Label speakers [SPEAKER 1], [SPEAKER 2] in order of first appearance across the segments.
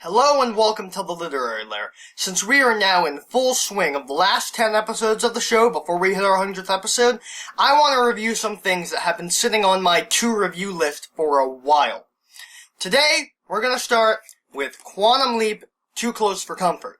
[SPEAKER 1] Hello and welcome to the Literary Lair. Since we are now in full swing of the last 10 episodes of the show before we hit our 100th episode, I want to review some things that have been sitting on my to-review list for a while. Today, we're going to start with Quantum Leap, Too Close for Comfort.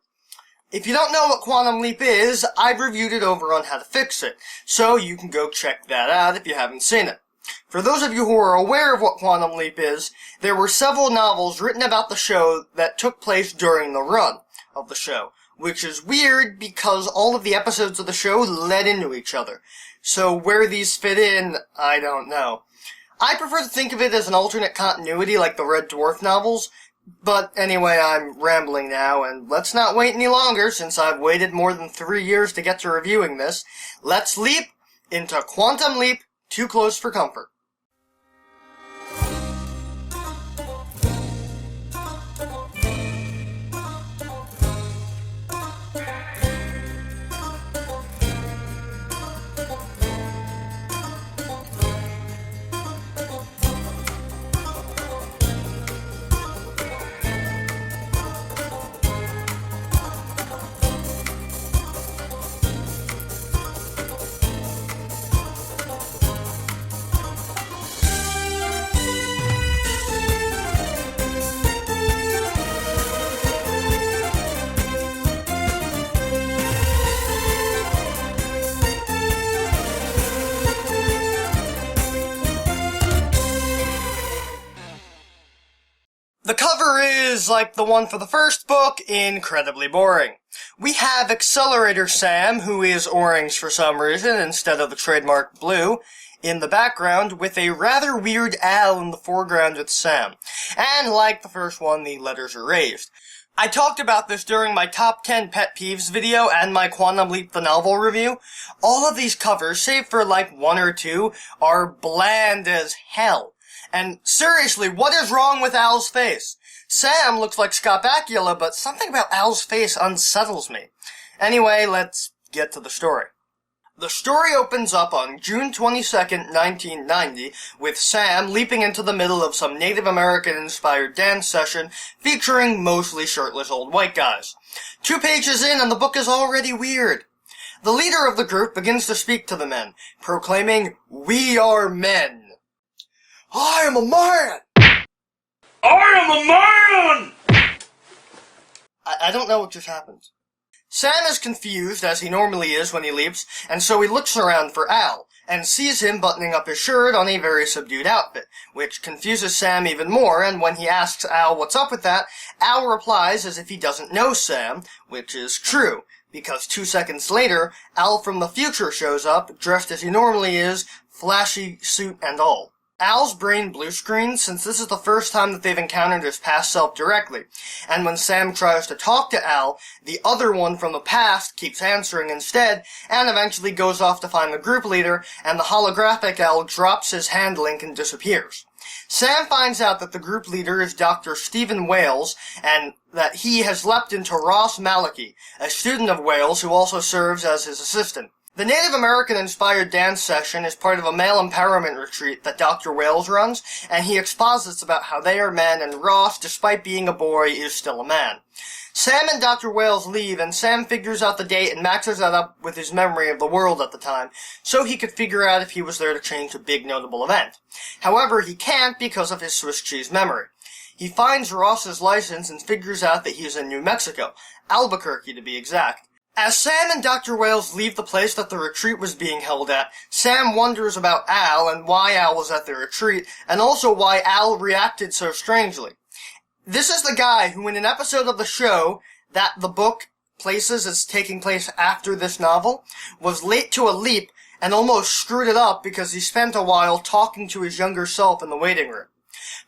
[SPEAKER 1] If you don't know what Quantum Leap is, I've reviewed it over on How to Fix It, so you can go check that out if you haven't seen it. For those of you who are aware of what Quantum Leap is, there were several novels written about the show that took place during the run of the show, which is weird because all of the episodes of the show led into each other. So where these fit in, I don't know. I prefer to think of it as an alternate continuity like the Red Dwarf novels, but anyway, I'm rambling now, and let's not wait any longer since I've waited more than 3 years to get to reviewing this. Let's leap into Quantum Leap, Too Close for Comfort. The cover is, like the one for the first book, incredibly boring. We have Accelerator Sam, who is orange for some reason instead of the trademark blue, in the background, with a rather weird Al in the foreground with Sam. And like the first one, the letters are raised. I talked about this during my top 10 pet peeves video and my Quantum Leap the novel review. All of these covers, save for like one or two, are bland as hell. And seriously, what is wrong with Al's face? Sam looks like Scott Bakula, but something about Al's face unsettles me. Anyway, let's get to the story. The story opens up on June 22nd, 1990, with Sam leaping into the middle of some Native American-inspired dance session featuring mostly shirtless old white guys. 2 pages in and the book is already weird. The leader of the group begins to speak to the men, proclaiming, "We are men." I am a man!
[SPEAKER 2] I am a man!
[SPEAKER 1] I don't know what just happened. Sam is confused, as he normally is when he leaps, and so he looks around for Al, and sees him buttoning up his shirt on a very subdued outfit, which confuses Sam even more, and when he asks Al what's up with that, Al replies as if he doesn't know Sam, which is true, because 2 seconds later, Al from the future shows up, dressed as he normally is, flashy suit and all. Al's brain blue screens since this is the first time that they've encountered his past self directly, and when Sam tries to talk to Al, the other one from the past keeps answering instead, and eventually goes off to find the group leader, and the holographic Al drops his hand link and disappears. Sam finds out that the group leader is Dr. Stephen Wales, and that he has leapt into Ross Malachy, a student of Wales who also serves as his assistant. The Native American-inspired dance session is part of a male empowerment retreat that Dr. Wales runs, and he exposits about how they are men and Ross, despite being a boy, is still a man. Sam and Dr. Wales leave, and Sam figures out the date and matches that up with his memory of the world at the time, so he could figure out if he was there to change a big notable event. However, he can't because of his Swiss cheese memory. He finds Ross's license and figures out that he's in New Mexico, Albuquerque to be exact. As Sam and Dr. Wales leave the place that the retreat was being held at, Sam wonders about Al and why Al was at the retreat, and also why Al reacted so strangely. This is the guy who, in an episode of the show that the book places as taking place after this novel, was late to a leap and almost screwed it up because he spent a while talking to his younger self in the waiting room.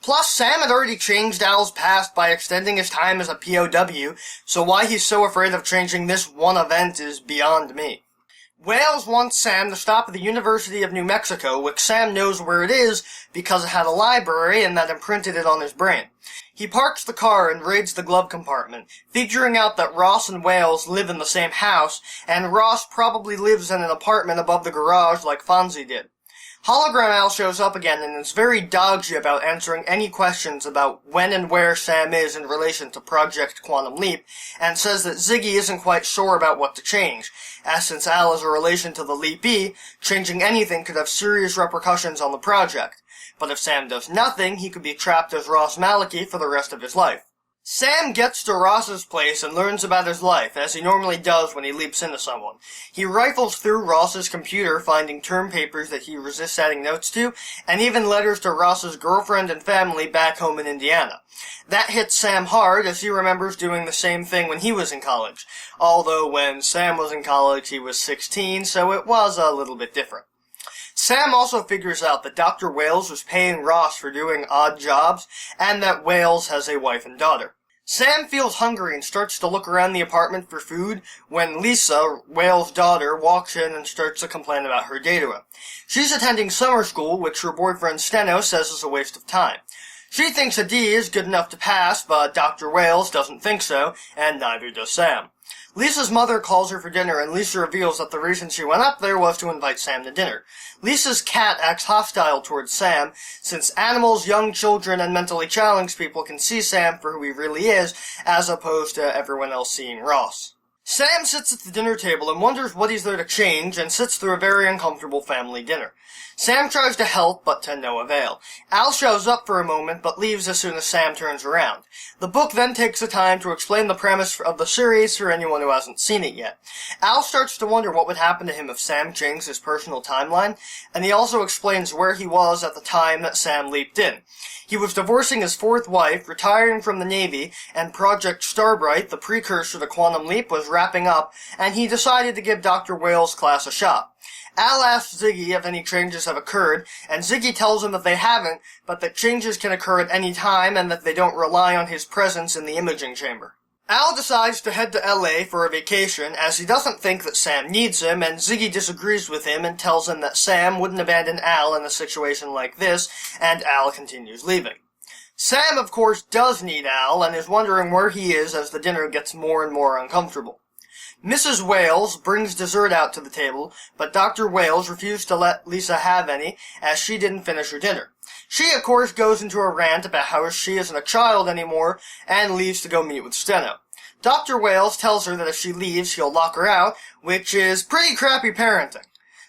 [SPEAKER 1] Plus, Sam had already changed Al's past by extending his time as a POW, so why he's so afraid of changing this one event is beyond me. Wales wants Sam to stop at the University of New Mexico, which Sam knows where it is because it had a library and that imprinted it on his brain. He parks the car and raids the glove compartment, figuring out that Ross and Wales live in the same house, and Ross probably lives in an apartment above the garage like Fonzie did. Hologram Al shows up again and is very dodgy about answering any questions about when and where Sam is in relation to Project Quantum Leap, and says that Ziggy isn't quite sure about what to change, as since Al is a relation to the Leapee, changing anything could have serious repercussions on the project. But if Sam does nothing, he could be trapped as Ross Maliki for the rest of his life. Sam gets to Ross's place and learns about his life, as he normally does when he leaps into someone. He rifles through Ross's computer, finding term papers that he resists adding notes to, and even letters to Ross's girlfriend and family back home in Indiana. That hits Sam hard, as he remembers doing the same thing when he was in college. Although when Sam was in college, he was 16, so it was a little bit different. Sam also figures out that Dr. Wales was paying Ross for doing odd jobs, and that Wales has a wife and daughter. Sam feels hungry and starts to look around the apartment for food when Lisa, Wales' daughter, walks in and starts to complain about her day to him. She's attending summer school, which her boyfriend Steno says is a waste of time. She thinks a D is good enough to pass, but Dr. Wales doesn't think so, and neither does Sam. Lisa's mother calls her for dinner, and Lisa reveals that the reason she went up there was to invite Sam to dinner. Lisa's cat acts hostile towards Sam, since animals, young children, and mentally challenged people can see Sam for who he really is, as opposed to everyone else seeing Ross. Sam sits at the dinner table and wonders what he's there to change, and sits through a very uncomfortable family dinner. Sam tries to help, but to no avail. Al shows up for a moment, but leaves as soon as Sam turns around. The book then takes the time to explain the premise of the series for anyone who hasn't seen it yet. Al starts to wonder what would happen to him if Sam changed his personal timeline, and he also explains where he was at the time that Sam leaped in. He was divorcing his fourth wife, retiring from the Navy, and Project Starbright, the precursor to Quantum Leap, was wrapping up, and he decided to give Dr. Wales' class a shot. Al asks Ziggy if any changes have occurred, and Ziggy tells him that they haven't, but that changes can occur at any time and that they don't rely on his presence in the imaging chamber. Al decides to head to LA for a vacation, as he doesn't think that Sam needs him, and Ziggy disagrees with him and tells him that Sam wouldn't abandon Al in a situation like this, and Al continues leaving. Sam, of course, does need Al, and is wondering where he is as the dinner gets more and more uncomfortable. Mrs. Wales brings dessert out to the table, but Dr. Wales refused to let Lisa have any, as she didn't finish her dinner. She, of course, goes into a rant about how she isn't a child anymore, and leaves to go meet with Steno. Dr. Wales tells her that if she leaves, he'll lock her out, which is pretty crappy parenting.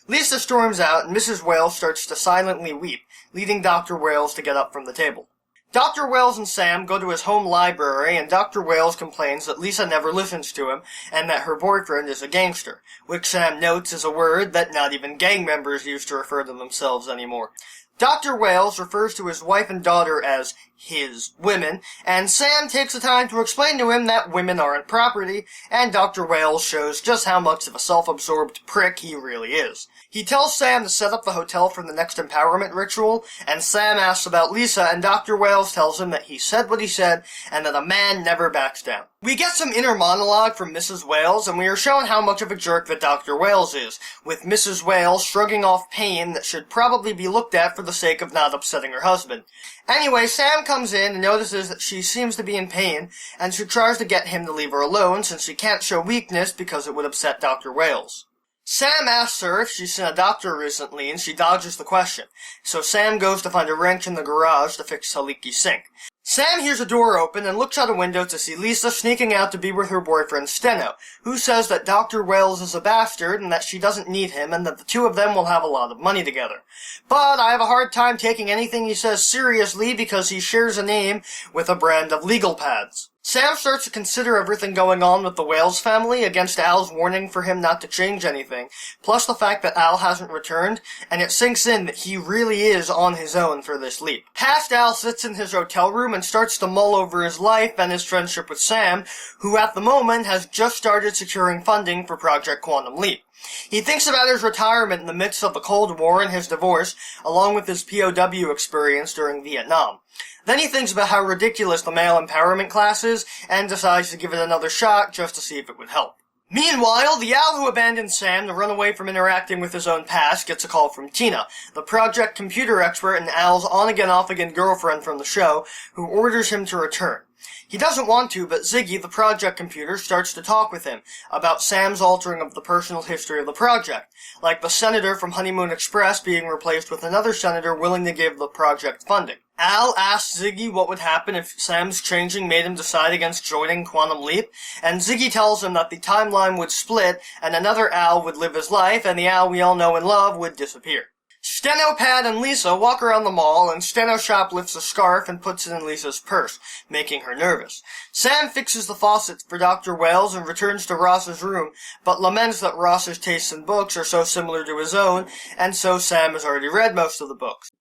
[SPEAKER 1] Lisa storms out, and Mrs. Wales starts to silently weep, leading Dr. Wales to get up from the table. Dr. Wales and Sam go to his home library, and Dr. Wales complains that Lisa never listens to him, and that her boyfriend is a gangster, which Sam notes is a word that not even gang members use to refer to themselves anymore. Dr. Wales refers to his wife and daughter as his women, and Sam takes the time to explain to him that women aren't property, and Dr. Wales shows just how much of a self-absorbed prick he really is. He tells Sam to set up the hotel for the next empowerment ritual, and Sam asks about Lisa, and Dr. Wales tells him that he said what he said, and that a man never backs down. We get some inner monologue from Mrs. Wales, and we are shown how much of a jerk that Dr. Wales is, with Mrs. Wales shrugging off pain that should probably be looked at for the sake of not upsetting her husband. Anyway, Sam comes in and notices that she seems to be in pain, and she tries to get him to leave her alone since she can't show weakness because it would upset Dr. Wales. Sam asks her if she's seen a doctor recently, and she dodges the question, so Sam goes to find a wrench in the garage to fix her leaky sink. Sam hears a door open and looks out a window to see Lisa sneaking out to be with her boyfriend Steno, who says that Dr. Wales is a bastard and that she doesn't need him and that the two of them will have a lot of money together. But I have a hard time taking anything he says seriously because he shares a name with a brand of legal pads. Sam starts to consider everything going on with the Wales family against Al's warning for him not to change anything, plus the fact that Al hasn't returned, and it sinks in that he really is on his own for this leap. Past Al sits in his hotel room and starts to mull over his life and his friendship with Sam, who at the moment has just started securing funding for Project Quantum Leap. He thinks about his retirement in the midst of the Cold War and his divorce, along with his POW experience during Vietnam. Then he thinks about how ridiculous the male empowerment class is, and decides to give it another shot just to see if it would help. Meanwhile, the Al who abandoned Sam to run away from interacting with his own past gets a call from Tina, the project computer expert and Al's on-again, off-again girlfriend from the show, who orders him to return. He doesn't want to, but Ziggy, the project computer, starts to talk with him about Sam's altering of the personal history of the project, like the senator from Honeymoon Express being replaced with another senator willing to give the project funding. Al asks Ziggy what would happen if Sam's changing made him decide against joining Quantum Leap, and Ziggy tells him that the timeline would split and another Al would live his life and the Al we all know and love would disappear. Steno, Pat, and Lisa walk around the mall, and Steno shoplifts a scarf and puts it in Lisa's purse, making her nervous. Sam fixes the faucet for Dr. Wales and returns to Ross's room, but laments that Ross's tastes in books are so similar to his own, and so Sam has already read most of the books.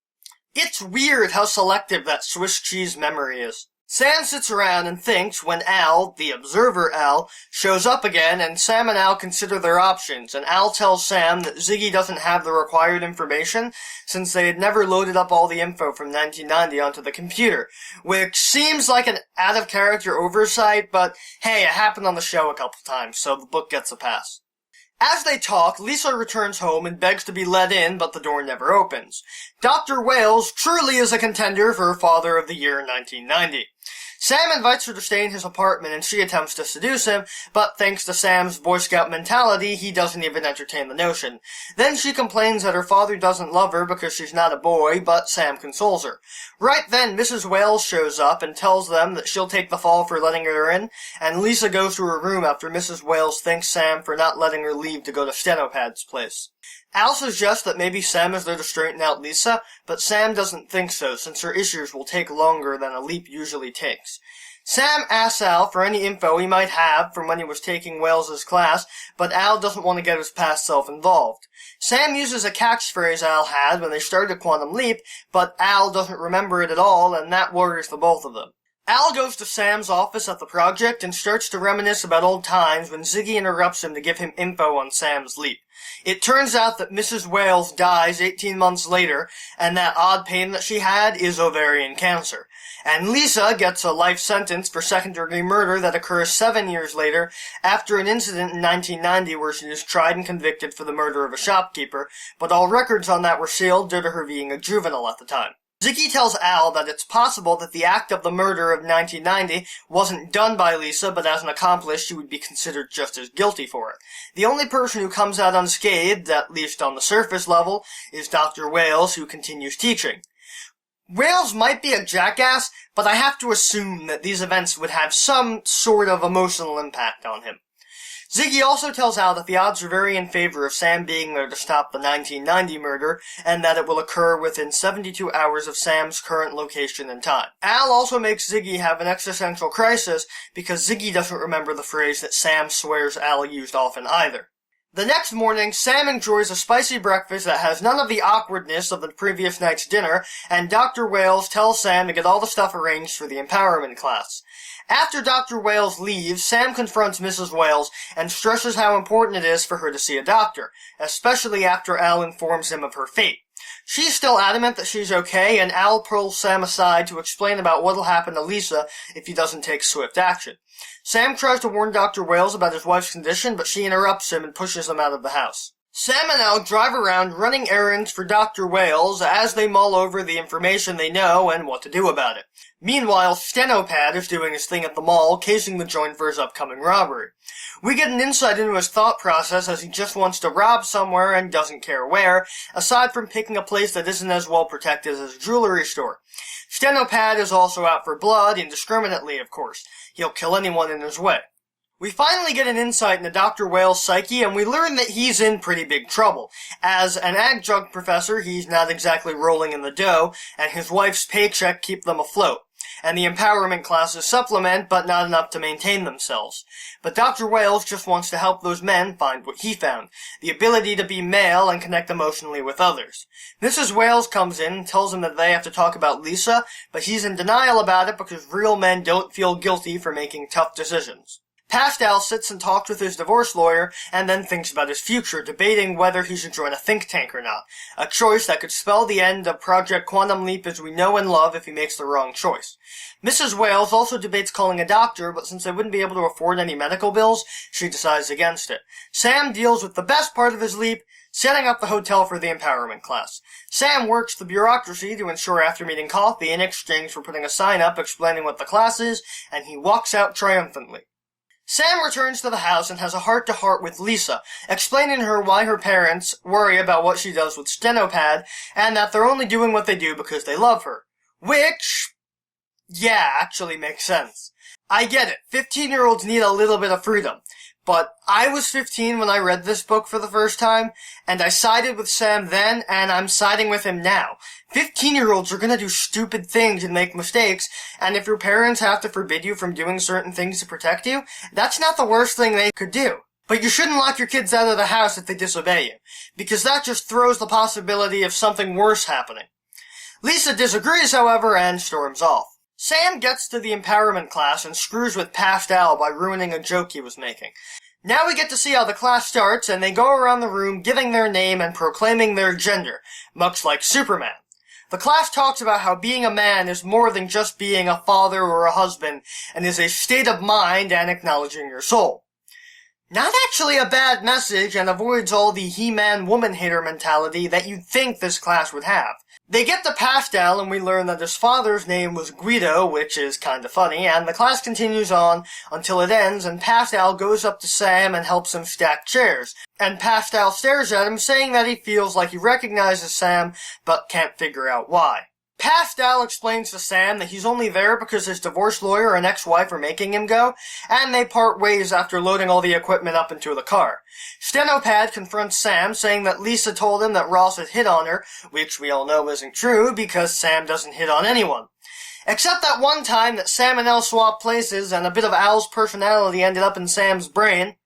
[SPEAKER 1] It's weird how selective that Swiss cheese memory is. Sam sits around and thinks when Al, the observer Al, shows up again, and Sam and Al consider their options, and Al tells Sam that Ziggy doesn't have the required information since they had never loaded up all the info from 1990 onto the computer, which seems like an out-of-character oversight, but hey, it happened on the show a couple times, so the book gets a pass. As they talk, Lisa returns home and begs to be let in, but the door never opens. Dr. Wales truly is a contender for Father of the Year 1990. Sam invites her to stay in his apartment and she attempts to seduce him, but thanks to Sam's Boy Scout mentality, he doesn't even entertain the notion. Then she complains that her father doesn't love her because she's not a boy, but Sam consoles her. Right then, Mrs. Wales shows up and tells them that she'll take the fall for letting her in, and Lisa goes to her room after Mrs. Wales thanks Sam for not letting her leave to go to Stenopad's place. Al suggests that maybe Sam is there to straighten out Lisa, but Sam doesn't think so, since her issues will take longer than a leap usually takes. Sam asks Al for any info he might have from when he was taking Wales's class, but Al doesn't want to get his past self involved. Sam uses a catchphrase Al had when they started Quantum Leap, but Al doesn't remember it at all, and that worries the both of them. Al goes to Sam's office at the project and starts to reminisce about old times when Ziggy interrupts him to give him info on Sam's leap. It turns out that Mrs. Wales dies 18 months later, and that odd pain that she had is ovarian cancer. And Lisa gets a life sentence for second-degree murder that occurs 7 years later after an incident in 1990 where she was tried and convicted for the murder of a shopkeeper, but all records on that were sealed due to her being a juvenile at the time. Ziggy tells Al that it's possible that the act of the murder of 1990 wasn't done by Lisa, but as an accomplice she would be considered just as guilty for it. The only person who comes out unscathed, at least on the surface level, is Dr. Wales, who continues teaching. Wales might be a jackass, but I have to assume that these events would have some sort of emotional impact on him. Ziggy also tells Al that the odds are very in favor of Sam being there to stop the 1990 murder, and that it will occur within 72 hours of Sam's current location and time. Al also makes Ziggy have an existential crisis because Ziggy doesn't remember the phrase that Sam swears Al used often either. The next morning, Sam enjoys a spicy breakfast that has none of the awkwardness of the previous night's dinner, and Dr. Wales tells Sam to get all the stuff arranged for the empowerment class. After Dr. Wales leaves, Sam confronts Mrs. Wales and stresses how important it is for her to see a doctor, especially after Al informs him of her fate. She's still adamant that she's okay, and Al pulls Sam aside to explain about what'll happen to Lisa if he doesn't take swift action. Sam tries to warn Dr. Wales about his wife's condition, but she interrupts him and pushes him out of the house. Sam and Al drive around running errands for Dr. Wales as they mull over the information they know and what to do about it. Meanwhile, Stenopad is doing his thing at the mall, casing the joint for his upcoming robbery. We get an insight into his thought process as he just wants to rob somewhere and doesn't care where, aside from picking a place that isn't as well protected as a jewelry store. Stenopad is also out for blood, indiscriminately of course. He'll kill anyone in his way. We finally get an insight into Dr. Wales' psyche, and we learn that he's in pretty big trouble. As an adjunct professor, he's not exactly rolling in the dough, and his wife's paycheck keep them afloat. And the empowerment classes supplement, but not enough to maintain themselves. But Dr. Wales just wants to help those men find what he found, the ability to be male and connect emotionally with others. Mrs. Wales comes in and tells him that they have to talk about Lisa, but he's in denial about it because real men don't feel guilty for making tough decisions. Pascal sits and talks with his divorce lawyer and then thinks about his future, debating whether he should join a think tank or not, a choice that could spell the end of Project Quantum Leap as we know and love if he makes the wrong choice. Mrs. Wales also debates calling a doctor, but since they wouldn't be able to afford any medical bills, she decides against it. Sam deals with the best part of his leap, setting up the hotel for the empowerment class. Sam works the bureaucracy to ensure after meeting coffee in exchange for putting a sign up explaining what the class is, and he walks out triumphantly. Sam returns to the house and has a heart-to-heart with Lisa, explaining to her why her parents worry about what she does with Stenopad, and that they're only doing what they do because they love her. Which, yeah, actually makes sense. I get it, 15-year-olds need a little bit of freedom. But I was 15 when I read this book for the first time, and I sided with Sam then, and I'm siding with him now. 15-year-olds are gonna do stupid things and make mistakes, and if your parents have to forbid you from doing certain things to protect you, that's not the worst thing they could do. But you shouldn't lock your kids out of the house if they disobey you, because that just throws the possibility of something worse happening. Lisa disagrees, however, and storms off. Sam gets to the empowerment class and screws with Pascal by ruining a joke he was making. Now we get to see how the class starts, and they go around the room giving their name and proclaiming their gender, much like Superman. The class talks about how being a man is more than just being a father or a husband, and is a state of mind and acknowledging your soul. Not actually a bad message, and avoids all the he-man woman-hater mentality that you'd think this class would have. They get to Pascal, and we learn that his father's name was Guido, which is kinda funny, and the class continues on until it ends, and Pascal goes up to Sam and helps him stack chairs. And Pascal stares at him, saying that he feels like he recognizes Sam, but can't figure out why. Pascal explains to Sam that he's only there because his divorce lawyer and ex-wife are making him go, and they part ways after loading all the equipment up into the car. Stenopad confronts Sam, saying that Lisa told him that Ross had hit on her, which we all know isn't true because Sam doesn't hit on anyone. Except that one time that Sam and Al swapped places and a bit of Al's personality ended up in Sam's brain.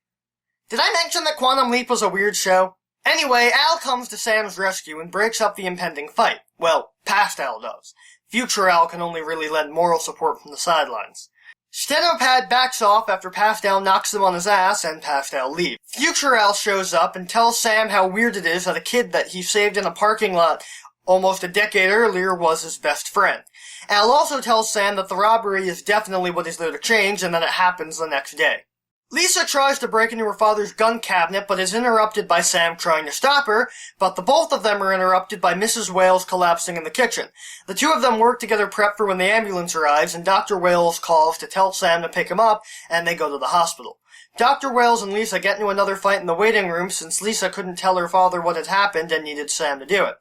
[SPEAKER 1] Did I mention that Quantum Leap was a weird show? Anyway, Al comes to Sam's rescue and breaks up the impending fight. Well, past Al does. Future Al can only really lend moral support from the sidelines. Stenopad backs off after Pascal knocks him on his ass, and Pascal leaves. Future Al shows up and tells Sam how weird it is that a kid that he saved in a parking lot almost a decade earlier was his best friend. Al also tells Sam that the robbery is definitely what is there to change, and that it happens the next day. Lisa tries to break into her father's gun cabinet, but is interrupted by Sam trying to stop her, but the both of them are interrupted by Mrs. Wales collapsing in the kitchen. The two of them work together prep for when the ambulance arrives, and Dr. Wales calls to tell Sam to pick him up, and they go to the hospital. Dr. Wales and Lisa get into another fight in the waiting room since Lisa couldn't tell her father what had happened and needed Sam to do it.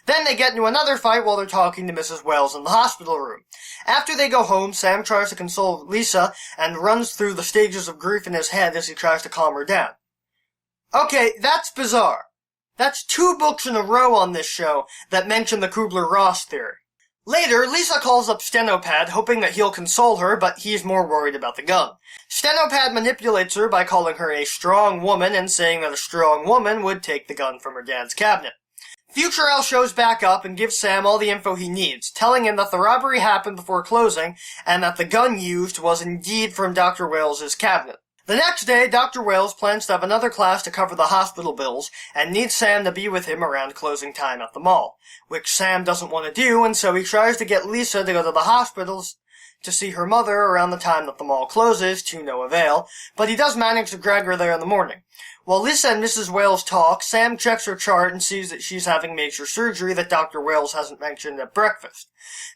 [SPEAKER 1] Then they get into another fight while they're talking to Mrs. Wales in the hospital room. After they go home, Sam tries to console Lisa and runs through the stages of grief in his head as he tries to calm her down. Okay, that's bizarre. That's 2 books in a row on this show that mention the Kubler-Ross theory. Later, Lisa calls up Stenopad, hoping that he'll console her, but he's more worried about the gun. Stenopad manipulates her by calling her a strong woman and saying that a strong woman would take the gun from her dad's cabinet. Future Al shows back up and gives Sam all the info he needs, telling him that the robbery happened before closing, and that the gun used was indeed from Dr. Wales' cabinet. The next day, Dr. Wales plans to have another class to cover the hospital bills, and needs Sam to be with him around closing time at the mall, which Sam doesn't want to do, and so he tries to get Lisa to go to the hospitals to see her mother around the time that the mall closes, to no avail, but he does manage to drag her there in the morning. While Lisa and Mrs. Wales talk, Sam checks her chart and sees that she's having major surgery that Dr. Wales hasn't mentioned at breakfast.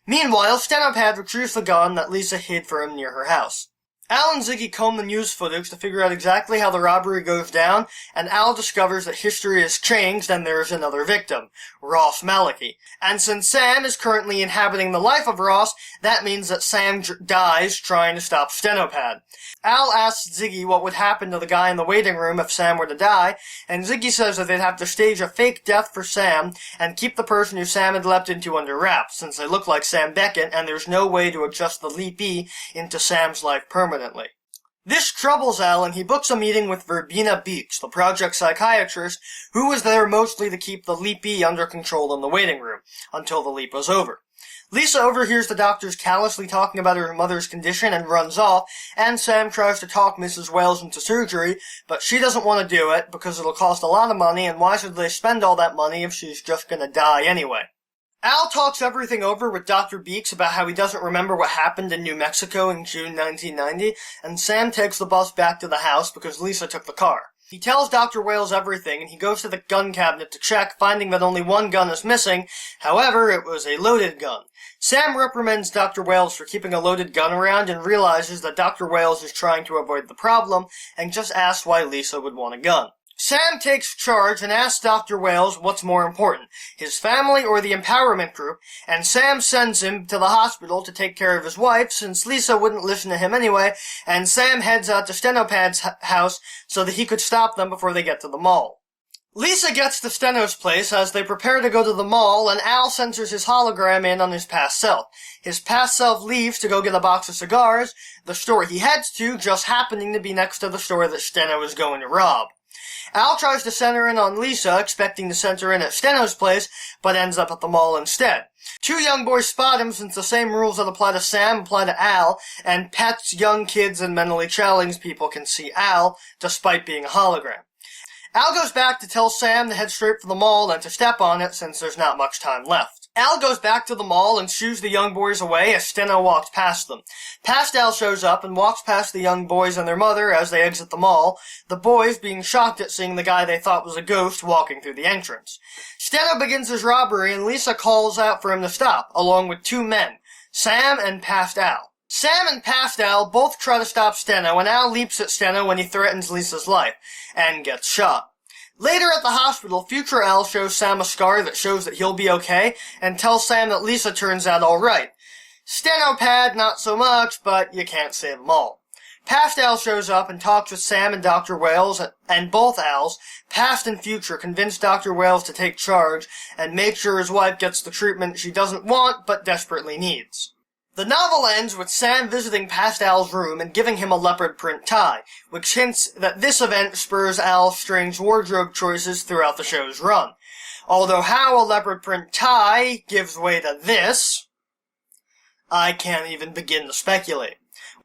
[SPEAKER 1] Meanwhile, Stenopad retrieves the gun that Lisa hid for him near her house. Al and Ziggy comb the news footage to figure out exactly how the robbery goes down, and Al discovers that history has changed and there is another victim, Ross Malachi. And since Sam is currently inhabiting the life of Ross, that means that Sam dies trying to stop Stenopad. Al asks Ziggy what would happen to the guy in the waiting room if Sam were to die, and Ziggy says that they'd have to stage a fake death for Sam and keep the person who Sam had leapt into under wraps, since they look like Sam Beckett and there's no way to adjust the leapee into Sam's life permanently. This troubles Al, and he books a meeting with Verbena Beach, the project psychiatrist, who was there mostly to keep the leapee under control in the waiting room, until the leap was over. Lisa overhears the doctors callously talking about her mother's condition and runs off, and Sam tries to talk Mrs. Wales into surgery, but she doesn't want to do it because it'll cost a lot of money, and why should they spend all that money if she's just gonna die anyway? Al talks everything over with Dr. Beeks about how he doesn't remember what happened in New Mexico in June 1990, and Sam takes the bus back to the house because Lisa took the car. He tells Dr. Wales everything, and he goes to the gun cabinet to check, finding that only one gun is missing. However, it was a loaded gun. Sam reprimands Dr. Wales for keeping a loaded gun around and realizes that Dr. Wales is trying to avoid the problem, and just asks why Lisa would want a gun. Sam takes charge and asks Dr. Wales what's more important, his family or the empowerment group, and Sam sends him to the hospital to take care of his wife, since Lisa wouldn't listen to him anyway, and Sam heads out to Stenopad's house so that he could stop them before they get to the mall. Lisa gets to Steno's place as they prepare to go to the mall, and Al censors his hologram in on his past self. His past self leaves to go get a box of cigars, the store he heads to just happening to be next to the store that Steno is going to rob. Al tries to center in on Lisa, expecting to center in at Steno's place, but ends up at the mall instead. Two young boys spot him since the same rules that apply to Sam apply to Al, and pets, young kids, and mentally challenged people can see Al, despite being a hologram. Al goes back to tell Sam to head straight for the mall and to step on it since there's not much time left. Al goes back to the mall and shoos the young boys away as Steno walks past them. Past Al shows up and walks past the young boys and their mother as they exit the mall, the boys being shocked at seeing the guy they thought was a ghost walking through the entrance. Steno begins his robbery and Lisa calls out for him to stop, along with two men, Sam and Past Al. Sam and Past Al both try to stop Steno, and Al leaps at Steno when he threatens Lisa's life, and gets shot. Later at the hospital, future Al shows Sam a scar that shows that he'll be okay, and tells Sam that Lisa turns out alright. Stenopad, not so much, but you can't save them all. Past Al shows up and talks with Sam and Dr. Wales, and both Als, past and future, convince Dr. Wales to take charge and make sure his wife gets the treatment she doesn't want but desperately needs. The novel ends with Sam visiting Past Al's room and giving him a leopard print tie, which hints that this event spurs Al's strange wardrobe choices throughout the show's run. Although how a leopard print tie gives way to this, I can't even begin to speculate.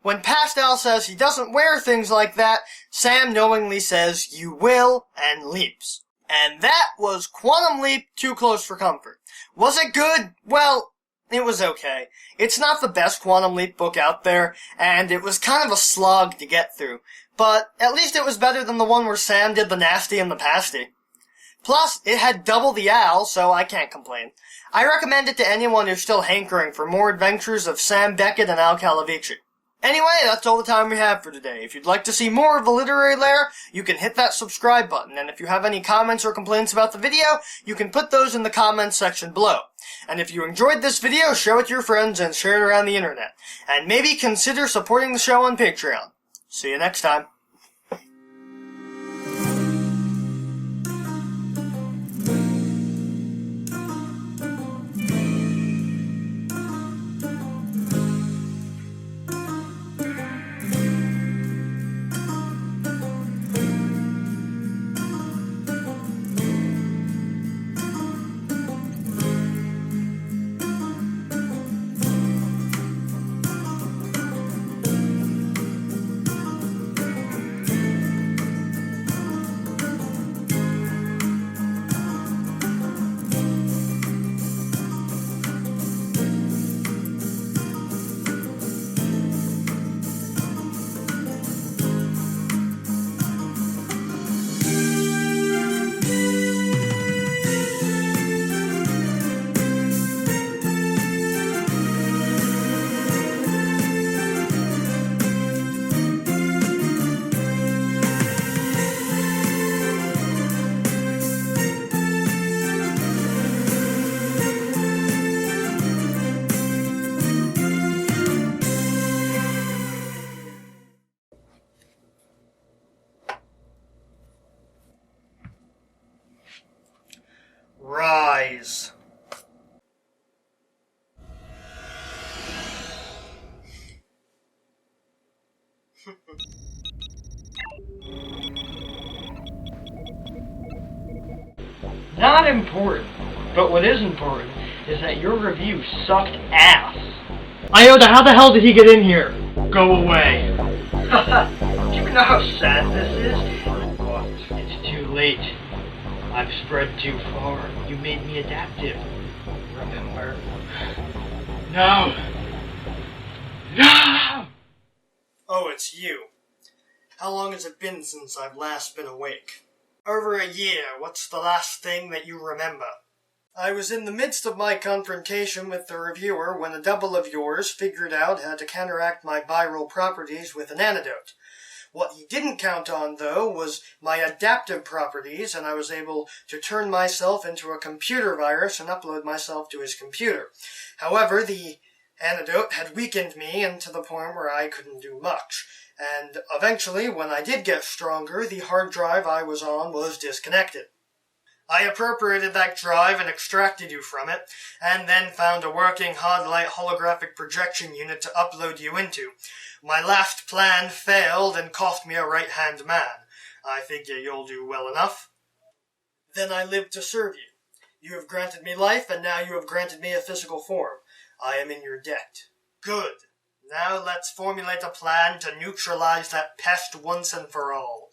[SPEAKER 1] When Past Al says he doesn't wear things like that, Sam knowingly says, "You will," and leaps. And that was Quantum Leap: Too Close for Comfort. Was it good? Well, it was okay. It's not the best Quantum Leap book out there, and it was kind of a slog to get through. But at least it was better than the one where Sam did the nasty and the pasty. Plus, it had double the Al, so I can't complain. I recommend it to anyone who's still hankering for more adventures of Sam Beckett and Al Calavici. Anyway, that's all the time we have for today. If you'd like to see more of the Literary Lair, you can hit that subscribe button, and if you have any comments or complaints about the video, you can put those in the comments section below. And if you enjoyed this video, share it to your friends and share it around the internet. And maybe consider supporting the show on Patreon. See you next time. Rise. Not important, but what is important
[SPEAKER 3] is that your review sucked ass.
[SPEAKER 4] Iota, how the hell did he get in here? Go away.
[SPEAKER 3] Do you know how sad this is?
[SPEAKER 4] What? It's too late. I've spread too far. You made me adaptive. Remember? No! No!
[SPEAKER 1] Oh, it's you. How long has it been since I've last been awake? Over a year. What's the last thing that you remember? I was in the midst of my confrontation with the reviewer when a double of yours figured out how to counteract my viral properties with an antidote. What he didn't count on, though, was my adaptive properties, and I was able to turn myself into a computer virus and upload myself to his computer. However, the antidote had weakened me and to the point where I couldn't do much. And eventually, when I did get stronger, the hard drive I was on was disconnected. I appropriated that drive and extracted you from it, and then found a working hard-light holographic projection unit to upload you into. My last plan failed and cost me a right-hand man. I figure you'll do well enough. Then I live to serve you. You have granted me life, and now you have granted me a physical form. I am in your debt. Good. Now let's formulate a plan to neutralize that pest once and for all.